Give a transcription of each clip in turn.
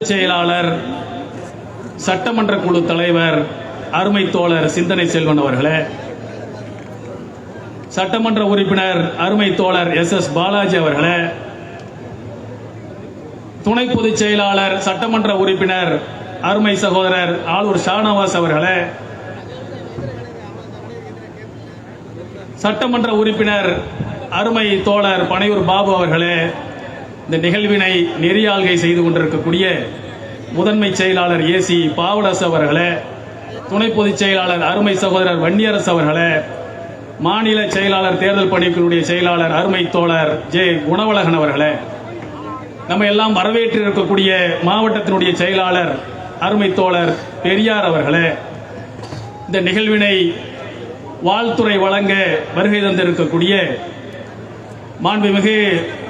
செயலாளர் சட்டமன்ற குழு தலைவர் அருமை தோழர் சிந்தனை செல்வன் அவர்களே, சட்டமன்ற உறுப்பினர் அருமை தோழர் எஸ் பாலாஜி அவர்களே, துணை பொதுச் செயலாளர் சட்டமன்ற உறுப்பினர் அருமை சகோதரர் ஆலூர் ஷானவாஸ் அவர்களே, சட்டமன்ற உறுப்பினர் அருமை தோழர் பனையூர் பாபு அவர்களே, இந்த நிகழ்வினை நெறியாள்கை செய்து கொண்டிருக்கக்கூடிய முதன்மை செயலாளர் ஏசி பாவலஸ் அவர்களே, துணை பொதுச் செயலாளர் அருமை சகோதரர் வன்னியரசு அவர்களே, மாநில செயலாளர் தேர்தல் பணிக்குழுடைய செயலாளர் அருமை தோழர் ஜே குணவழகன் அவர்களே, நம்ம எல்லாம் வரவேற்று இருக்கக்கூடிய மாவட்டத்தினுடைய செயலாளர் அருமை தோழர் பெரியார் அவர்களே, இந்த நிகழ்வினை வாழ்த்துறை வழங்க வருகை தந்திருக்கக்கூடிய மாண்புமிகு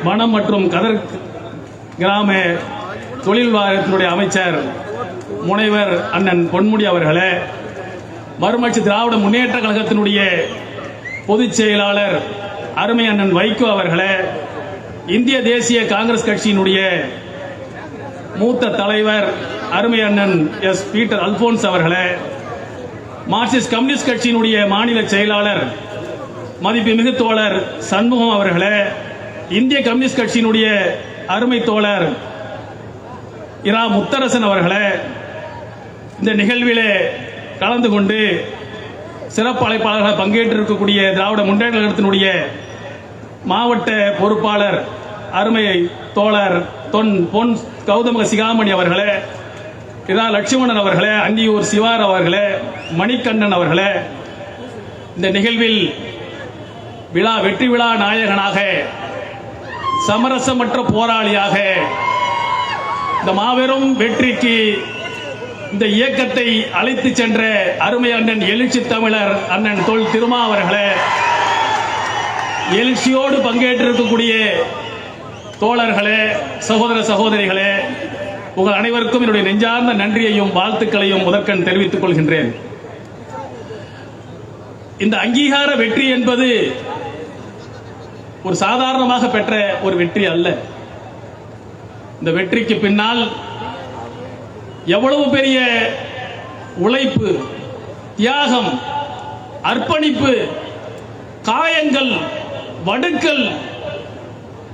வனம் மற்றும் கதர் கிராம தொழில் வாரியத்தினுடைய அமைச்சர் முனைவர் அண்ணன் பொன்முடி அவர்களே, மறுமலர்ச்சி திராவிட முன்னேற்ற கழகத்தினுடைய பொதுச் செயலாளர் அருமை அண்ணன் வைகோ அவர்களே, இந்திய தேசிய காங்கிரஸ் கட்சியினுடைய மூத்த தலைவர் அருமை அண்ணன் எஸ் பீட்டர் அல்போன்ஸ் அவர்களே, மார்க்சிஸ்ட் கம்யூனிஸ்ட் கட்சியினுடைய மாநில செயலாளர் மதிப்புமிகு தோழர் சண்முகம் அவர்களே, இந்திய கம்யூனிஸ்ட் கட்சியினுடைய அருமை தோழர் இரா முத்தரசன் அவர்களே, இந்த நிகழ்விலே கலந்து கொண்டு சிறப்பு அழைப்பாளர்கள் பங்கேற்றிருக்கக்கூடிய திராவிட முன்னேற்ற கழகத்தினுடைய மாவட்ட பொறுப்பாளர் அருமை தோழர் பொன் கௌதம சிகாமணி அவர்களே, இரா லட்சுமணன் அவர்களே, அந்தியூர் சிவார் அவர்களே, மணிகண்டன் அவர்களே, இந்த நிகழ்வில் வெற்றி விழா நாயகனாக சமரசமற்ற போராளியாக இந்த மாபெரும் வெற்றிக்கு இந்த இயக்கத்தை அழைத்து சென்ற அருமை அண்ணன் எழுச்சி தமிழர் அண்ணன் தொல் திருமா அவர்களே, எழுச்சியோடு பங்கேற்றிருக்கக்கூடிய தோழர்களே, சகோதர சகோதரிகளே, உங்கள் அனைவருக்கும் என்னுடைய நெஞ்சார்ந்த நன்றியையும் வாழ்த்துக்களையும் முதற்கண் தெரிவித்துக் கொள்கின்றேன். இந்த அங்கீகார வெற்றி என்பது ஒரு சாதாரணமாக பெற்ற ஒரு வெற்றி அல்ல. இந்த வெற்றிக்கு பின்னால் எவ்வளவு பெரிய உழைப்பு, தியாகம், அர்ப்பணிப்பு, காயங்கள், வடுக்கள்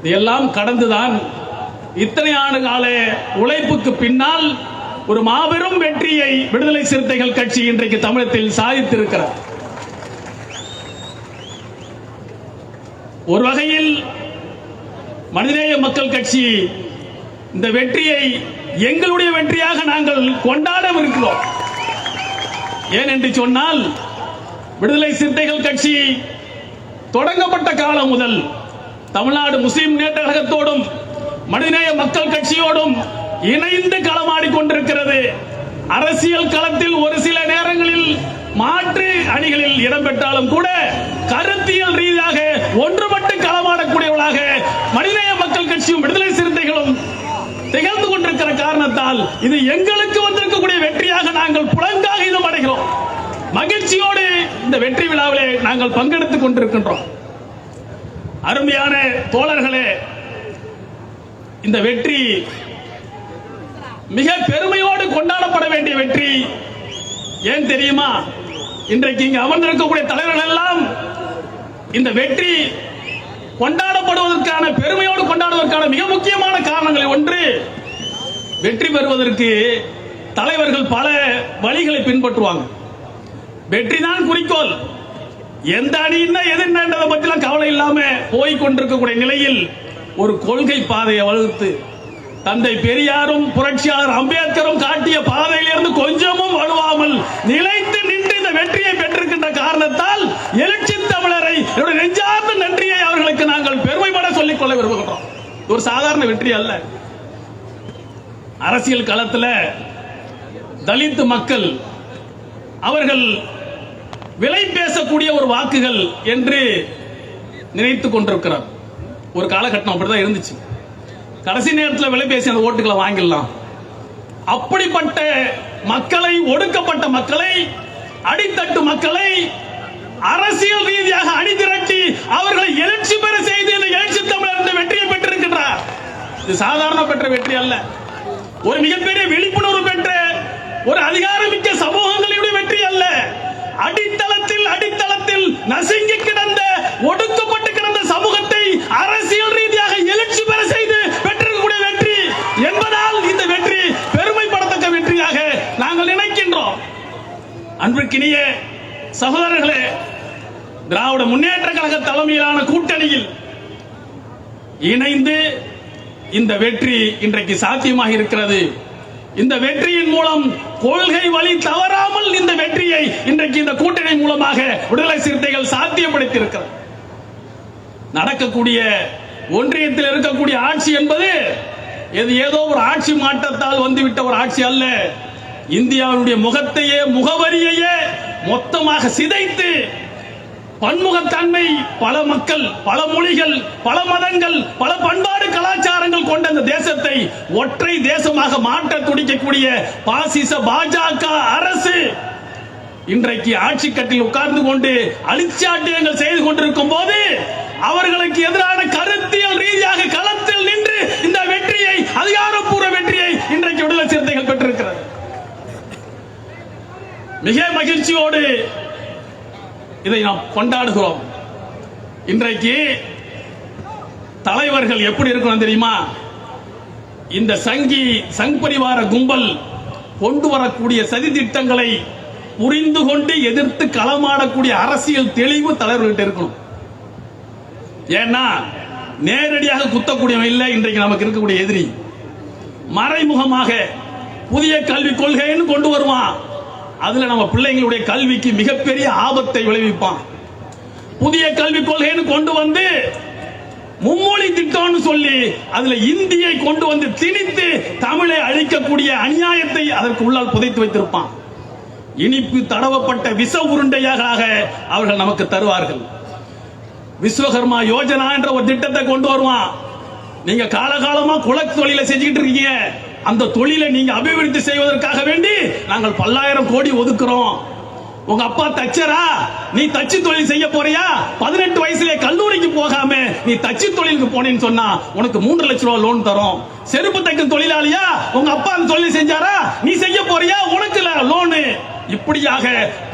இதெல்லாம் கடந்துதான் இத்தனை ஆண்டு கால உழைப்புக்கு பின்னால் ஒரு மாபெரும் வெற்றியை விடுதலை சிறுத்தைகள் கட்சி இன்றைக்கு தமிழகத்தில் சாதித்திருக்கிறது. ஒரு வகையில் மனிதநேய மக்கள் கட்சி இந்த வெற்றியை எங்களுடைய வெற்றியாக நாங்கள் கொண்டாடவிருக்கிறோம். ஏன் என்று சொன்னால், விடுதலை சிறுத்தைகள் கட்சி தொடங்கப்பட்ட காலம் முதல் தமிழ்நாடு முஸ்லிம் முன்னேற்ற கழகத்தோடும் மனிதநேய மக்கள் கட்சியோடும் இணைந்து களமாடிக் கொண்டிருக்கிறது. அரசியல் களத்தில் ஒரு சில நேரங்களில் மாற்று அணிகளில் இடம்பெற்றாலும் கூட கருத்தியல் ரீதியாக ஒன்றுபட்டு களமாடக்கூடியவர்களாக மனிதநேய மக்கள் கட்சியும் விடுதலை சிறுத்தைகளும் திகழ்ந்து கொண்டிருக்கிற காரணத்தால் இது எங்களுக்கு வந்திருக்கக்கூடிய வெற்றியாக நாங்கள் புலங்காகிதம் அடைகிறோம். மகிழ்ச்சியோடு இந்த வெற்றி விழாவிலே நாங்கள் பங்கெடுத்துக் கொண்டிருக்கின்றோம். அருமையான தோழர்களே, இந்த வெற்றி மிக பெருமையோடு கொண்டாடப்பட வேண்டிய வெற்றி. ஏன் தெரியுமா? இன்றைக்கு இங்கு அமர்ந்திருக்கக்கூடிய தலைவர்கள் எல்லாம் இந்த வெற்றி கொண்டாடப்படுவதற்கான, பெருமையோடு கொண்டாடுவதற்கான மிக முக்கியமான காரணங்கள் ஒன்று, வெற்றி பெறுவதற்கு தலைவர்கள் பல வழிகளை பின்பற்றுவாங்க. வெற்றிதான் குறிக்கோள். எந்த அணியினா எதிர்ன்றதை பற்றிலாம் கவலை இல்லாம போய் கொண்டிருக்கக்கூடிய நிலையில் ஒரு கொள்கை பாதையை வகுத்து தந்தை பெரியாரும் புரட்சியாளர் அம்பேத்கரும் காட்டிய பாதையிலிருந்து கொஞ்சமும் வலுவாமல் நிலைத்து நின்று இந்த வெற்றியை பெற்றிருக்கின்ற காரணத்தால் எழுச்சி தமிழரை நெஞ்சார்ந்த நன்றியை அவர்களுக்கு நாங்கள் பெருமைப்பட சொல்லிக் கொள்ள விரும்புகிறோம். ஒரு சாதாரண வெற்றி அல்ல. அரசியல் களத்தில் தலித் மக்கள் அவர்கள் விலை பேசக்கூடிய ஒரு வாக்குகள் என்று நினைத்துக் கொண்டிருக்கிறார். ஒரு காலகட்டம் அப்படிதான் இருந்துச்சு. கடைசி நேரத்தில் விலை பேசி அந்த ஓட்டுகளை வாங்கிடலாம். அப்படிப்பட்ட மக்களை, ஒடுக்கப்பட்ட மக்களை, அடித்தட்டு மக்களை அரசியல் ரீதியாக அணிதிரட்டி அவர்களை எழுச்சி பெற செய்து இந்த எழுச்சி தமிழர் இந்த வெற்றியை பெற்றிருக்கிறார். இது சாதாரண பெற்ற வெற்றி அல்ல. ஒரு மிகப்பெரிய விழிப்புணர்வு பெற்ற ஒரு அதிகாரமிக்க சமூகங்களுடைய வெற்றி அல்ல. அடித்தளத்தில் நசுங்கி கிடந்த, ஒடுக்கப்பட்டு கிடந்த சமூகத்தை அரசியல் ரீதியாக எழுச்சி பெற செய்து பெற்றிருக்கக்கூடிய வெற்றி என்பதால் இந்த வெற்றி பெருமைப்படத்தக்க வெற்றியாக நாங்கள் நினைக்கின்றோம். அன்பிற்கினிய சகோதரர்களே, திராவிட முன்னேற்ற கழக தலைமையிலான கூட்டணியில் இணைந்து இந்த வெற்றி இன்றைக்கு சாத்தியமாக இருக்கிறது. இந்த வெற்றியின் மூலம் கொள்கை வழி தவறாமல் இந்த வெற்றியை இன்றைக்கு இந்த கூட்டணி மூலமாக விடுதலை சிறுத்தைகள் சாத்தியப்படுத்தி இருக்கிறது. நடக்கக்கூடிய ஒன்றியத்தில் இருக்கக்கூடிய ஆட்சி என்பது ஏதோ ஒரு ஆட்சி மாற்றத்தால் வந்துவிட்ட ஒரு ஆட்சி அல்ல. இந்தியாவுடைய முகத்தையே, முகவரியையே மொத்தமாக சிதைத்து பன்முகத்தன்மை, பல மக்கள், பல மொழிகள், பல மதங்கள், பல பண்பாடு கலாச்சாரங்கள் கொண்ட அந்த தேசத்தை ஒற்றை தேசமாக மாற்ற துடிக்கக்கூடிய பாசிச பாஜக அரசு இன்றைக்கு ஆட்சி கட்டில் உட்கார்ந்து கொண்டு அழிச்சாட்டியங்கள் செய்து கொண்டிருக்கும் போது அவர்களுக்கு எதிரான கருத்தியல் ரீதியாக களத்தில் நின்று இந்த வெற்றியை, அதிகாரப்பூர்வ வெற்றியை இன்றைக்கு விடுதலை சிறுத்தைகள் பெற்றிருக்கிறது. மிக மகிழ்ச்சியோடு இதை நாம் கொண்டாடுகிறோம். இன்றைக்கு தலைவர்கள் எப்படி இருக்கணும் தெரியுமா? இந்த சங் பரிவார கும்பல் கொண்டு வரக்கூடிய சதி திட்டங்களை புரிந்து கொண்டு எதிர்த்து களமாடக்கூடிய அரசியல் தெளிவு தலைவர்கள்ட்ட இருக்கணும். ஏன்னா நேரடியாக குத்தக்கூடியவன் இல்லை இன்றைக்கு நமக்கு இருக்கக்கூடிய எதிரி. மறைமுகமாக புதிய கல்விக் கொள்கைன்னு கொண்டு வருவான். அதுல நம்ம பிள்ளைங்களுடைய கல்விக்கு மிகப்பெரிய ஆபத்தை விளைவிப்பான். புதிய கல்விக் கொள்கைன்னு கொண்டு வந்து மும்மொழி திட்டம்னு சொல்லி அதுல இந்தியை கொண்டு வந்து திணித்து தமிழை அழிக்கக்கூடிய அநியாயத்தை அதற்கு உள்ளால் புதைத்து வைத்திருப்பான். இனிப்பு தடவப்பட்ட விச உருண்டையாக அவர்கள் நமக்கு தருவார்கள். விஸ்வகர்மா யோஜனா என்ற ஒரு திட்டத்தை கொண்டு வருவான். நீங்க காலகாலமா குலத் தொழிலை செஞ்சுக்கிட்டு இருக்கீங்க, அந்த தொழிலை நீங்க அபிவிருத்தி செய்வதற்காக வேண்டி நாங்கள் 10,000 கோடி ஒதுக்குறோம். உங்க அப்பா தச்சரா, நீ தச்சு தொழில் செய்ய போறியா? 18 வயசுல கல்லூரிக்கு போகாம நீ தச்சு தொழிலுக்கு போனேன்னு சொன்னா உனக்கு 3 லட்சம் ரூபாய் லோன் தரும். செருப்பு தைக்கும் தொழிலாளியா, உங்க அப்பா அந்த தொழில் செஞ்சாரா, நீ செய்ய போறியா, உனக்கு லோனு. இப்படியாக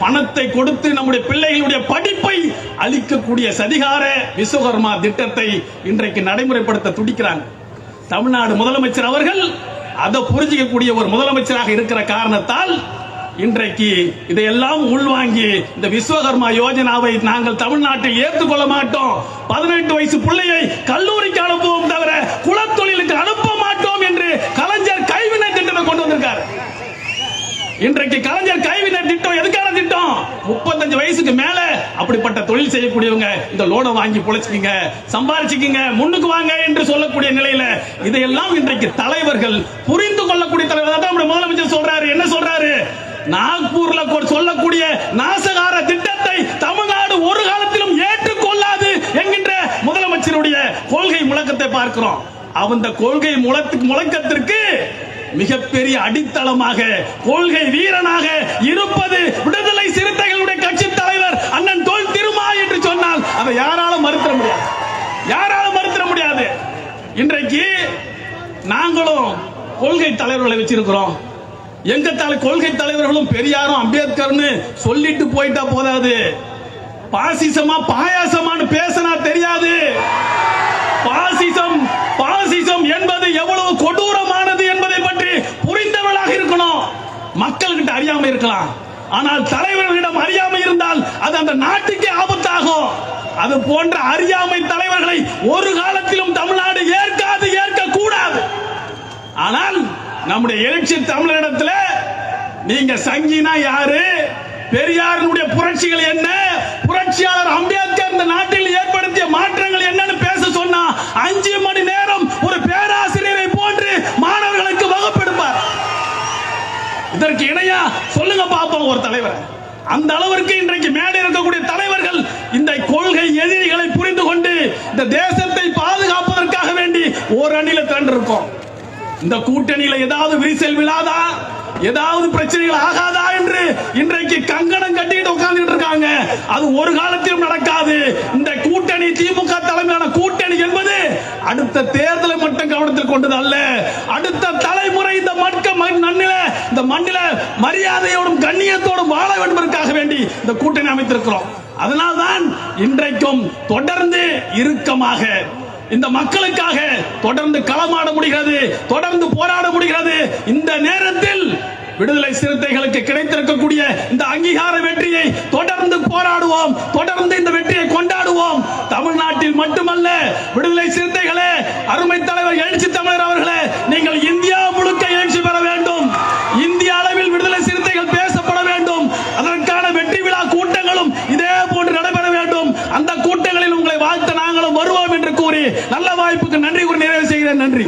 பணத்தை கொடுத்து நம்முடைய பிள்ளைகளுடைய படிப்பை அளிக்கக்கூடிய சதிகார விஸ்வகர்மா திட்டத்தை இன்றைக்கு நடைமுறைப்படுத்த துடிக்கிறாங்க. தமிழ்நாடு முதலமைச்சர் அவர்கள் அதை புரிஞ்சிக்கக்கூடிய ஒரு முதலமைச்சராக இருக்கிற காரணத்தால் இன்றைக்கு இதையெல்லாம் உள்வாங்கி இந்த விஸ்வகர்மா யோஜனாவை நாங்கள் தமிழ்நாட்டில் ஏற்றுக்கொள்ள மாட்டோம், 18 வயசு பிள்ளையை கல்லூரிக்கு அனுப்புவோம் தவிர குலத்தொழிலுக்கு அனுப்ப மாட்டோம் என்று கலைஞர் கைவினை திட்டத்தை கொண்டு வந்திருக்கார். இன்றைக்கு கலைஞர் கைவினை திட்டம் எதுக்கான திட்டம்? 35 வயசுக்கு மேல அப்படிப்பட்ட தொழில் செய்யக்கூடியவங்க இந்த லோனை வாங்கி பொழைச்சிக்கங்க, சம்பாதிச்சுக்கங்க, முன்னுக்கு வாங்க என்று சொல்லக்கூடிய நிலையில இதையெல்லாம் இன்றைக்கு தலைவர்கள் புரிந்து கொள்ளக்கூடிய தலைவர் தான் முதலமைச்சர் சொல்றாரு. என்ன சொல்றாரு? நாக்பூர்ல சொல்லக்கூடிய நாசகார திட்டத்தை தமிழ்நாடு ஒரு காலத்திலும் ஏற்றுக்கொள்ளாது என்கின்ற முதலமைச்சருடைய கொள்கை முழக்கத்தை பார்க்கிறோம். அந்த கொள்கை முழக்கத்திற்கு மிகப்பெரிய அடித்தளமாக, கொள்கை வீரனாக இருப்பது விடுதலை சிறுத்தைகளுடைய கட்சி தலைவர் அண்ணன் தொல் திருமா என்று சொன்னால் அதை யாராலும் மறுத்திட முடியாது, யாராலும் மறுத்திட முடியாது. இன்றைக்கு நாங்களும் கொள்கை தலைவர்களை வச்சிருக்கிறோம். எங்க கொள்கை தலைவர்களும் பெரியாரும் அம்பேத்கர்னு சொல்லிட்டு போயிட்டா போதாது, பாசிசமா பாயாசமானு பேசினா தெரியாது. பாசிசம் என்பது எவ்வளவு கொடூரமானது என்பதை பற்றி புரிந்தவளாக இருக்கணும். மக்கள்கிட்ட அறியாம இருக்கலாம், ஆனால் தலைவர்களிடம் அறியாமை இருந்தால் அது அந்த நாட்டுக்கே ஆபத்தாகும். அது போன்ற அறியாமை தலைவர்களை ஒரு காலத்திலும் தமிழ்நாடு ஏற்காது, ஏற்க கூடாது. ஆனால் நம்முடைய எழுச்சி தமிழரிடத்துல நீங்க சங்கினா யாரு, பெரியாருடைய புரட்சிகள் என்ன, புரட்சியாளர் அம்பேத்கர் இந்த நாட்டில் ஏற்படுத்திய மாற்றங்கள் என்னன்னு பேச சொன்னா 5 மணி நேரம் ஒரு பேராசிரியரை போன்று மாணவர்களுக்கு வகுப்பெடுப்பார். இதற்கு இணையா சொல்லுங்க பாப்போம் ஒரு தலைவர். அந்த அளவிற்கு இன்றைக்கு மேடை இருக்கக்கூடிய தலைவர்கள் இந்த கொள்கை எதிரிகளை புரிந்து கொண்டு இந்த தேசத்தை பாதுகாப்பதற்காக வேண்டி ஒரு அணியில திரண்டிருக்கோம். இந்த கூட்டணியில ஏதாவது விரிசல் விழாதா, ஏதாவது பிரச்சனைகள் ஆகாதா என்று இன்றைக்கு கங்கணம் கட்டிட்டு உட்கார்ந்துட்டு இருக்காங்க. அது ஒரு காலத்திலும் நடக்காது. இந்த கூட்டணி, திமுக தலைமையிலான கூட்டணி என்பது அடுத்த தேர்தலை மட்டும் கவனத்தில் கொண்டது அல்ல. அடுத்த தலைமுறை இந்த மண்ணில மரியாதையோடும் கண்ணியத்தோடும் வாழ வேண்டுவதற்காக வேண்டி இந்த கூட்டணி அமைத்திருக்கிறோம். அதனால்தான் இன்றைக்கும் தொடர்ந்து இறுக்கமாக இந்த மக்களுக்காக தொடர்ந்து களமாட முடிகிறது, தொடர்ந்து போராட முடிகிறது. இந்த நேரத்தில் விடுதலை சிறுத்தைகளுக்கு கிடைத்திருக்கக்கூடிய இந்த அங்கீகார வெற்றியை தொடர்ந்து போராடுவோம், தொடர்ந்து இந்த வெற்றியை கொண்டாடுவோம். தமிழ்நாட்டில் மட்டுமல்ல, விடுதலை சிறுத்தைகளே, அருமை தலைவர் எழுச்சி தமிழர் அவர்களே, நீங்கள் இந்தியா முழுக்க எழுச்சி பெற வேண்டும். இந்திய அளவில் விடுதலை சிறுத்தைகள் பேசப்பட வேண்டும். அதற்கான வெற்றி விழா கூட்டங்களும் இதே போன்று நடைபெற வேண்டும். அந்த கூட்டங்களில் உங்களை வாழ்த்த நாங்களும் வருவோம் என்று கூறி நல்ல வாய்ப்புக்கு நன்றி கூறி நிறைவு செய்கிறேன். நன்றி.